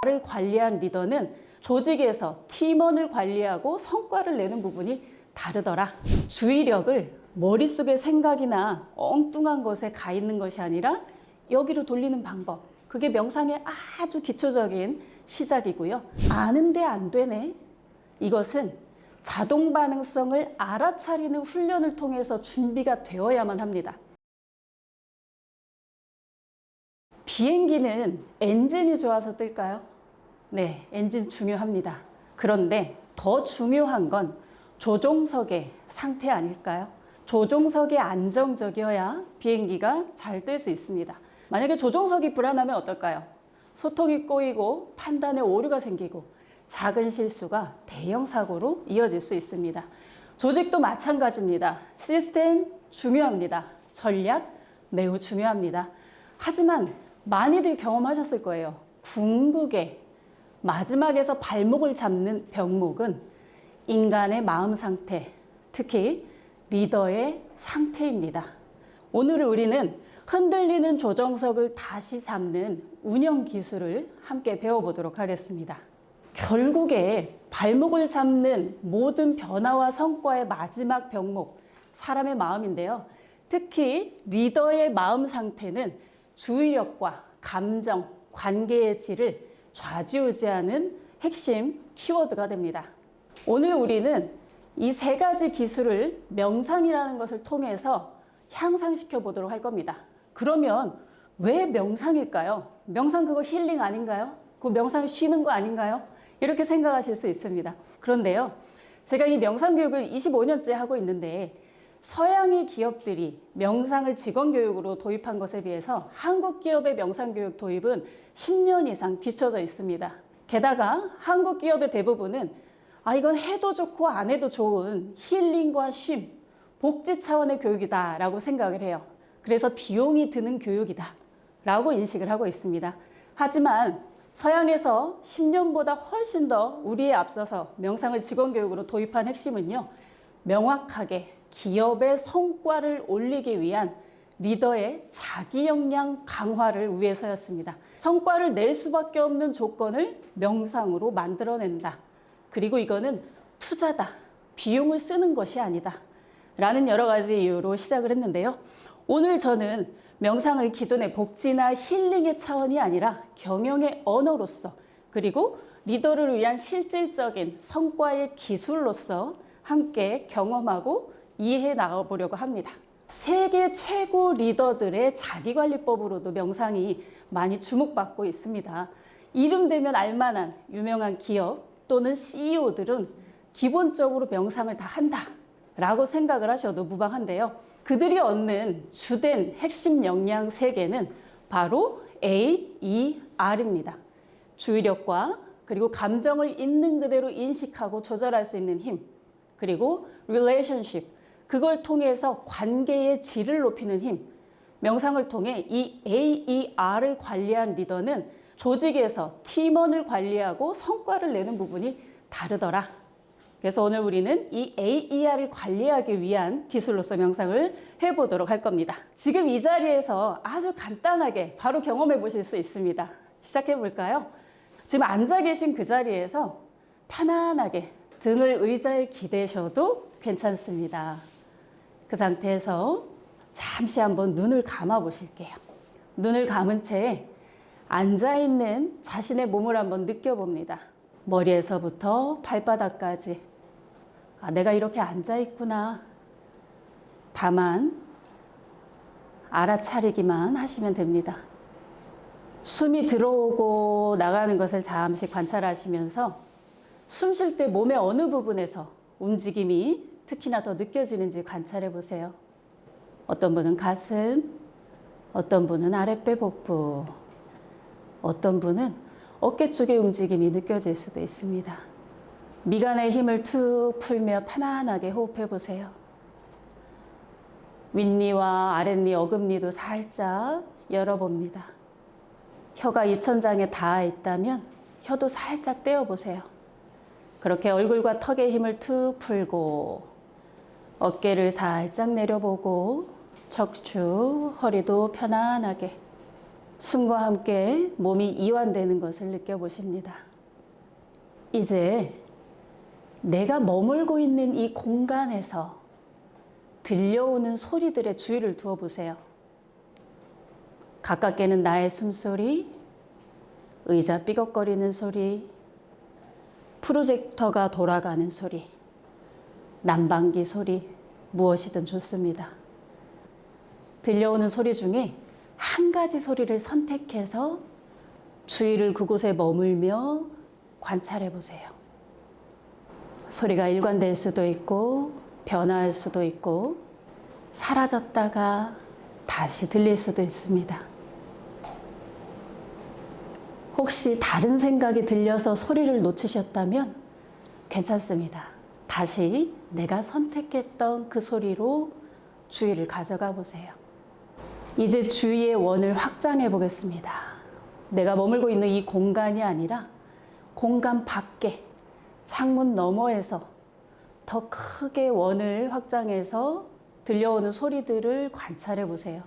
를 관리한 리더는 조직에서 팀원을 관리하고 성과를 내는 부분이 다르더라. 주의력을 머릿속의 생각이나 엉뚱한 것에 가 있는 것이 아니라 여기로 돌리는 방법. 그게 명상의 아주 기초적인 시작이고요. 아는데 안 되네. 이것은 자동 반응성을 알아차리는 훈련을 통해서 준비가 되어야만 합니다. 비행기는 엔진이 좋아서 뜰까요? 네, 엔진 중요합니다. 그런데 더 중요한 건 조종석의 상태 아닐까요? 조종석이 안정적이어야 비행기가 잘 뜰 수 있습니다. 만약에 조종석이 불안하면 어떨까요? 소통이 꼬이고 판단에 오류가 생기고 작은 실수가 대형 사고로 이어질 수 있습니다. 조직도 마찬가지입니다. 시스템 중요합니다. 전략 매우 중요합니다. 하지만 많이들 경험하셨을 거예요. 궁극의 마지막에서 발목을 잡는 병목은 인간의 마음 상태, 특히 리더의 상태입니다. 오늘 우리는 흔들리는 조정석을 다시 잡는 운영 기술을 함께 배워보도록 하겠습니다. 결국에 발목을 잡는 모든 변화와 성과의 마지막 병목, 사람의 마음인데요. 특히 리더의 마음 상태는 주의력과 감정, 관계의 질을 좌지우지하는 핵심 키워드가 됩니다. 오늘 우리는 이 세 가지 기술을 명상이라는 것을 통해서 향상시켜 보도록 할 겁니다. 그러면 왜 명상일까요? 명상 그거 힐링 아닌가요? 그 명상 쉬는 거 아닌가요? 이렇게 생각하실 수 있습니다. 그런데요, 제가 이 명상 교육을 25년째 하고 있는데 서양의 기업들이 명상을 직원 교육으로 도입한 것에 비해서 한국 기업의 명상 교육 도입은 10년 이상 뒤처져 있습니다. 게다가 한국 기업의 대부분은 이건 해도 좋고 안 해도 좋은 힐링과 쉼, 복지 차원의 교육이다라고 생각을 해요. 그래서 비용이 드는 교육이다라고 인식을 하고 있습니다. 하지만 서양에서 10년보다 훨씬 더 우리에 앞서서 명상을 직원 교육으로 도입한 핵심은요, 명확하게 기업의 성과를 올리기 위한 리더의 자기 역량 강화를 위해서였습니다. 성과를 낼 수밖에 없는 조건을 명상으로 만들어낸다. 그리고 이거는 투자다. 비용을 쓰는 것이 아니다. 라는 여러 가지 이유로 시작을 했는데요. 오늘 저는 명상을 기존의 복지나 힐링의 차원이 아니라 경영의 언어로서 그리고 리더를 위한 실질적인 성과의 기술로서 함께 경험하고 이해해 나가보려고 합니다. 세계 최고 리더들의 자기관리법으로도 명상이 많이 주목받고 있습니다. 이름 되면 알만한 유명한 기업 또는 CEO들은 기본적으로 명상을 다 한다라고 생각을 하셔도 무방한데요. 그들이 얻는 주된 핵심 역량 3개는 바로 A, E, R입니다. 주의력과 그리고 감정을 있는 그대로 인식하고 조절할 수 있는 힘, 그리고 relationship, 그걸 통해서 관계의 질을 높이는 힘. 명상을 통해 이 AER을 관리한 리더는 조직에서 팀원을 관리하고 성과를 내는 부분이 다르더라. 그래서 오늘 우리는 이 AER을 관리하기 위한 기술로서 명상을 해보도록 할 겁니다. 지금 이 자리에서 아주 간단하게 바로 경험해 보실 수 있습니다. 시작해 볼까요? 지금 앉아 계신 그 자리에서 편안하게 등을 의자에 기대셔도 괜찮습니다. 그 상태에서 잠시 한번 눈을 감아 보실게요. 눈을 감은 채 앉아있는 자신의 몸을 한번 느껴봅니다. 머리에서부터 발바닥까지. 내가 이렇게 앉아있구나. 다만 알아차리기만 하시면 됩니다. 숨이 들어오고 나가는 것을 잠시 관찰하시면서 숨 쉴 때 몸의 어느 부분에서 움직임이 특히나 더 느껴지는지 관찰해 보세요. 어떤 분은 가슴, 어떤 분은 아랫배 복부, 어떤 분은 어깨 쪽의 움직임이 느껴질 수도 있습니다. 미간의 힘을 툭 풀며 편안하게 호흡해 보세요. 윗니와 아랫니, 어금니도 살짝 열어봅니다. 혀가 입천장에 닿아 있다면 혀도 살짝 떼어보세요. 그렇게 얼굴과 턱의 힘을 툭 풀고 어깨를 살짝 내려보고 척추, 허리도 편안하게 숨과 함께 몸이 이완되는 것을 느껴보십니다. 이제 내가 머물고 있는 이 공간에서 들려오는 소리들의 주의를 두어 보세요. 가깝게는 나의 숨소리, 의자 삐걱거리는 소리, 프로젝터가 돌아가는 소리, 난방기 소리, 무엇이든 좋습니다. 들려오는 소리 중에 한 가지 소리를 선택해서 주의를 그곳에 머물며 관찰해 보세요. 소리가 일관될 수도 있고 변화할 수도 있고 사라졌다가 다시 들릴 수도 있습니다. 혹시 다른 생각이 들려서 소리를 놓치셨다면 괜찮습니다. 다시 내가 선택했던 그 소리로 주의를 가져가 보세요. 이제 주의의 원을 확장해 보겠습니다. 내가 머물고 있는 이 공간이 아니라 공간 밖에 창문 너머에서 더 크게 원을 확장해서 들려오는 소리들을 관찰해 보세요.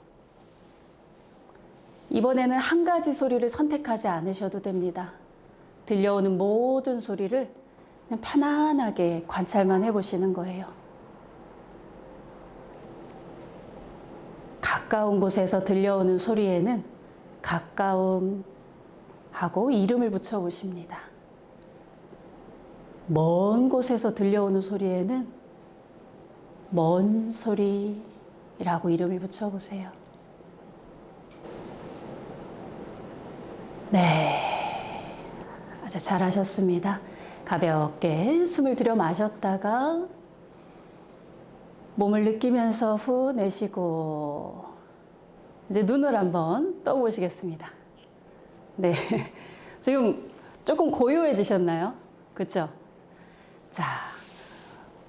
이번에는 한 가지 소리를 선택하지 않으셔도 됩니다. 들려오는 모든 소리를 그냥 편안하게 관찰만 해보시는 거예요. 가까운 곳에서 들려오는 소리에는 가까움 하고 이름을 붙여보십니다. 먼 곳에서 들려오는 소리에는 먼 소리라고 이름을 붙여보세요. 네, 아주 잘하셨습니다. 가볍게 숨을 들여 마셨다가 몸을 느끼면서 후 내쉬고 이제 눈을 한번 떠보시겠습니다. 네, 지금 조금 고요해지셨나요? 그렇죠? 자,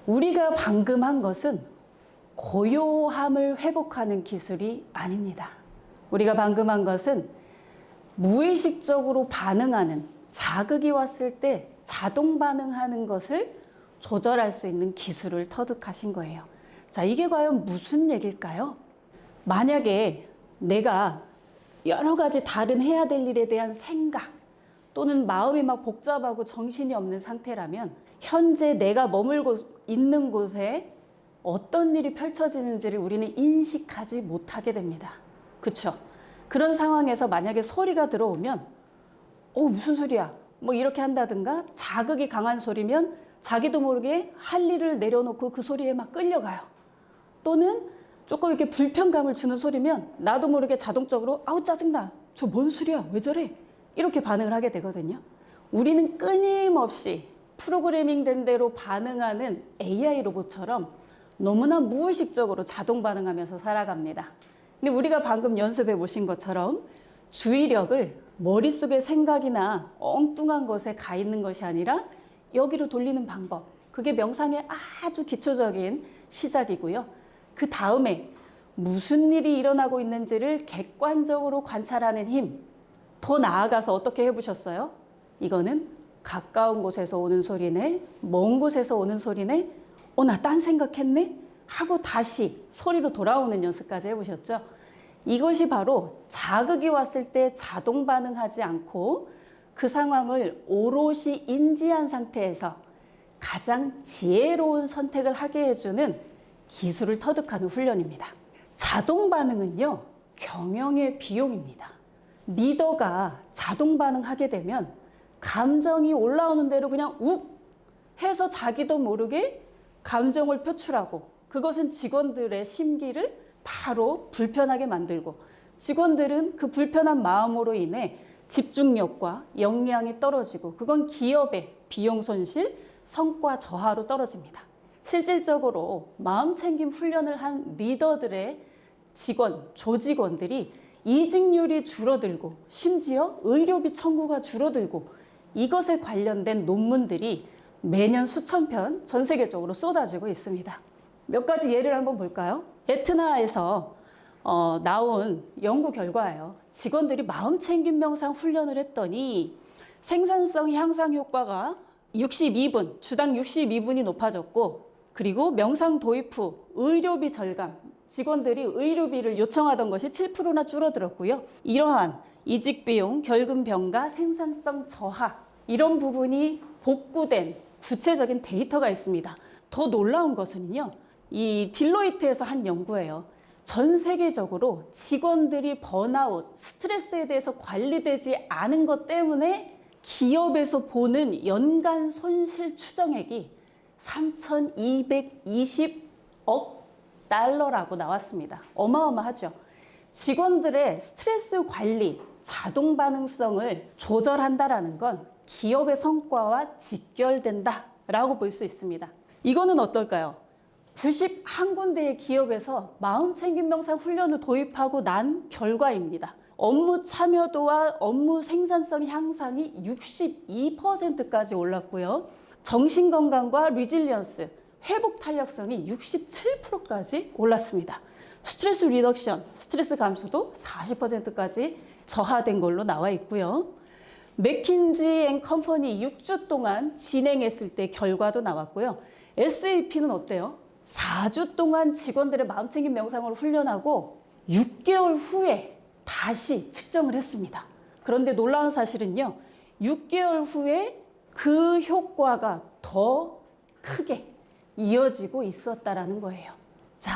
우리가 방금 한 것은 고요함을 회복하는 기술이 아닙니다. 우리가 방금 한 것은 무의식적으로 반응하는, 자극이 왔을 때 자동 반응하는 것을 조절할 수 있는 기술을 터득하신 거예요. 자, 이게 과연 무슨 얘기일까요? 만약에 내가 여러 가지 다른 해야 될 일에 대한 생각 또는 마음이 막 복잡하고 정신이 없는 상태라면 현재 내가 머물고 있는 곳에 어떤 일이 펼쳐지는지를 우리는 인식하지 못하게 됩니다. 그렇죠? 그런 상황에서 만약에 소리가 들어오면 무슨 소리야? 뭐 이렇게 한다든가 자극이 강한 소리면 자기도 모르게 할 일을 내려놓고 그 소리에 막 끌려가요. 또는 조금 이렇게 불편감을 주는 소리면 나도 모르게 자동적으로 아우 짜증나. 저 뭔 소리야? 왜 저래? 이렇게 반응을 하게 되거든요. 우리는 끊임없이 프로그래밍 된 대로 반응하는 AI 로봇처럼 너무나 무의식적으로 자동 반응하면서 살아갑니다. 근데 우리가 방금 연습해 보신 것처럼 주의력을 머릿속의 생각이나 엉뚱한 것에 가 있는 것이 아니라 여기로 돌리는 방법. 그게 명상의 아주 기초적인 시작이고요. 그 다음에 무슨 일이 일어나고 있는지를 객관적으로 관찰하는 힘. 더 나아가서 어떻게 해보셨어요? 이거는 가까운 곳에서 오는 소리네, 먼 곳에서 오는 소리네, 나 딴 생각했네? 하고 다시 소리로 돌아오는 연습까지 해보셨죠? 이것이 바로 자극이 왔을 때 자동 반응하지 않고 그 상황을 오롯이 인지한 상태에서 가장 지혜로운 선택을 하게 해주는 기술을 터득하는 훈련입니다. 자동 반응은요, 경영의 비용입니다. 리더가 자동 반응하게 되면 감정이 올라오는 대로 그냥 욱 해서 자기도 모르게 감정을 표출하고 그것은 직원들의 심기를 바로 불편하게 만들고 직원들은 그 불편한 마음으로 인해 집중력과 역량이 떨어지고 그건 기업의 비용 손실, 성과 저하로 떨어집니다. 실질적으로 마음챙김 훈련을 한 리더들의 직원, 조직원들이 이직률이 줄어들고 심지어 의료비 청구가 줄어들고 이것에 관련된 논문들이 매년 수천 편 전 세계적으로 쏟아지고 있습니다. 몇 가지 예를 한번 볼까요? 에트나에서 나온 연구 결과예요. 직원들이 마음챙김 명상 훈련을 했더니 생산성 향상 효과가 62분, 주당 62분이 높아졌고 그리고 명상 도입 후 의료비 절감 직원들이 의료비를 요청하던 것이 7%나 줄어들었고요. 이러한 이직 비용, 결금 병가, 생산성 저하 이런 부분이 복구된 구체적인 데이터가 있습니다. 더 놀라운 것은요. 이 딜로이트에서 한 연구예요. 전 세계적으로 직원들이 번아웃, 스트레스에 대해서 관리되지 않은 것 때문에 기업에서 보는 연간 손실 추정액이 3,220억 달러라고 나왔습니다. 어마어마하죠. 직원들의 스트레스 관리, 자동 반응성을 조절한다라는 건 기업의 성과와 직결된다라고 볼 수 있습니다. 이거는 어떨까요? 91군데의 기업에서 마음챙김 명상 훈련을 도입하고 난 결과입니다. 업무 참여도와 업무 생산성 향상이 62%까지 올랐고요. 정신건강과 리질리언스, 회복 탄력성이 67%까지 올랐습니다. 스트레스 리덕션, 스트레스 감소도 40%까지 저하된 걸로 나와 있고요. 맥킨지 앤 컴퍼니 6주 동안 진행했을 때 결과도 나왔고요. SAP는 어때요? 4주 동안 직원들의 마음챙김 명상을 훈련하고 6개월 후에 다시 측정을 했습니다. 그런데 놀라운 사실은요. 6개월 후에 그 효과가 더 크게 이어지고 있었다라는 거예요. 자,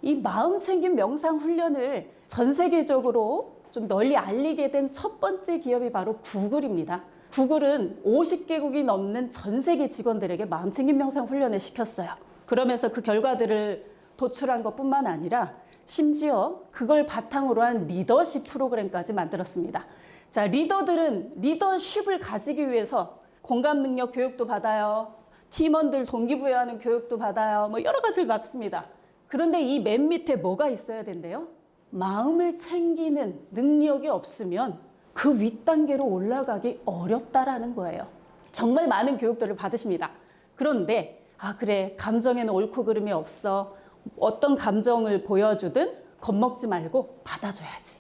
이 마음챙김 명상 훈련을 전 세계적으로 좀 널리 알리게 된 첫 번째 기업이 바로 구글입니다. 구글은 50개국이 넘는 전 세계 직원들에게 마음챙김 명상 훈련을 시켰어요. 그러면서 그 결과들을 도출한 것뿐만 아니라 심지어 그걸 바탕으로 한 리더십 프로그램까지 만들었습니다. 자, 리더들은 리더십을 가지기 위해서 공감 능력 교육도 받아요. 팀원들 동기부여하는 교육도 받아요. 뭐 여러 가지를 받습니다. 그런데 이 맨 밑에 뭐가 있어야 된대요? 마음을 챙기는 능력이 없으면 그 윗단계로 올라가기 어렵다라는 거예요. 정말 많은 교육들을 받으십니다. 그런데 그래, 감정에는 옳고 그름이 없어. 어떤 감정을 보여주든 겁먹지 말고 받아줘야지.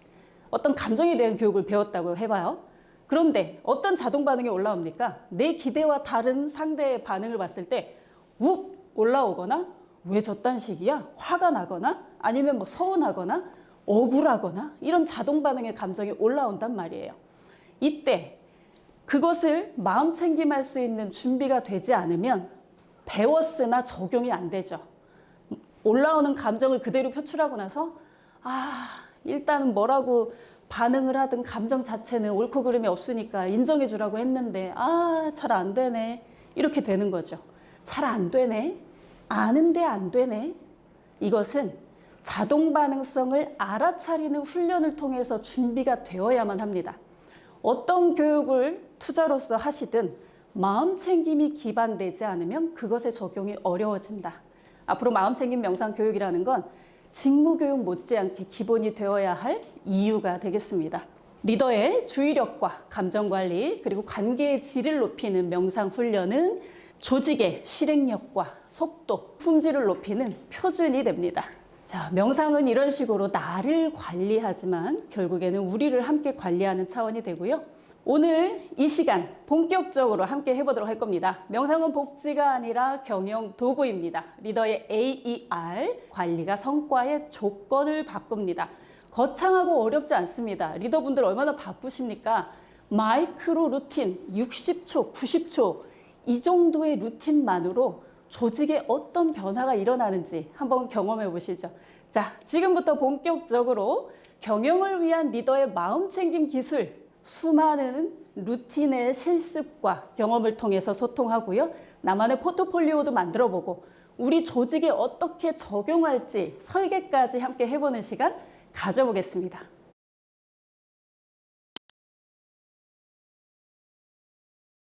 어떤 감정에 대한 교육을 배웠다고 해봐요. 그런데 어떤 자동 반응이 올라옵니까? 내 기대와 다른 상대의 반응을 봤을 때 욱 올라오거나 왜 저딴 식이야? 화가 나거나 아니면 뭐 서운하거나 억울하거나 이런 자동 반응의 감정이 올라온단 말이에요. 이때 그것을 마음챙김할 수 있는 준비가 되지 않으면 배웠으나 적용이 안 되죠. 올라오는 감정을 그대로 표출하고 나서 일단은 뭐라고 반응을 하든 감정 자체는 옳고 그름이 없으니까 인정해 주라고 했는데 잘 안 되네. 이렇게 되는 거죠. 잘 안 되네. 아는데 안 되네. 이것은 자동 반응성을 알아차리는 훈련을 통해서 준비가 되어야만 합니다. 어떤 교육을 투자로서 하시든 마음챙김이 기반되지 않으면 그것의 적용이 어려워진다. 앞으로 마음챙김 명상 교육이라는 건 직무교육 못지않게 기본이 되어야 할 이유가 되겠습니다. 리더의 주의력과 감정관리 그리고 관계의 질을 높이는 명상 훈련은 조직의 실행력과 속도, 품질을 높이는 표준이 됩니다. 자, 명상은 이런 식으로 나를 관리하지만 결국에는 우리를 함께 관리하는 차원이 되고요. 오늘 이 시간 본격적으로 함께 해보도록 할 겁니다. 명상은 복지가 아니라 경영 도구입니다. 리더의 AER, 관리가 성과의 조건을 바꿉니다. 거창하고 어렵지 않습니다. 리더분들 얼마나 바쁘십니까? 마이크로 루틴 60초, 90초 이 정도의 루틴만으로 조직에 어떤 변화가 일어나는지 한번 경험해 보시죠. 자, 지금부터 본격적으로 경영을 위한 리더의 마음챙김 기술, 수많은 루틴의 실습과 경험을 통해서 소통하고요. 나만의 포트폴리오도 만들어보고 우리 조직에 어떻게 적용할지 설계까지 함께 해보는 시간 가져보겠습니다.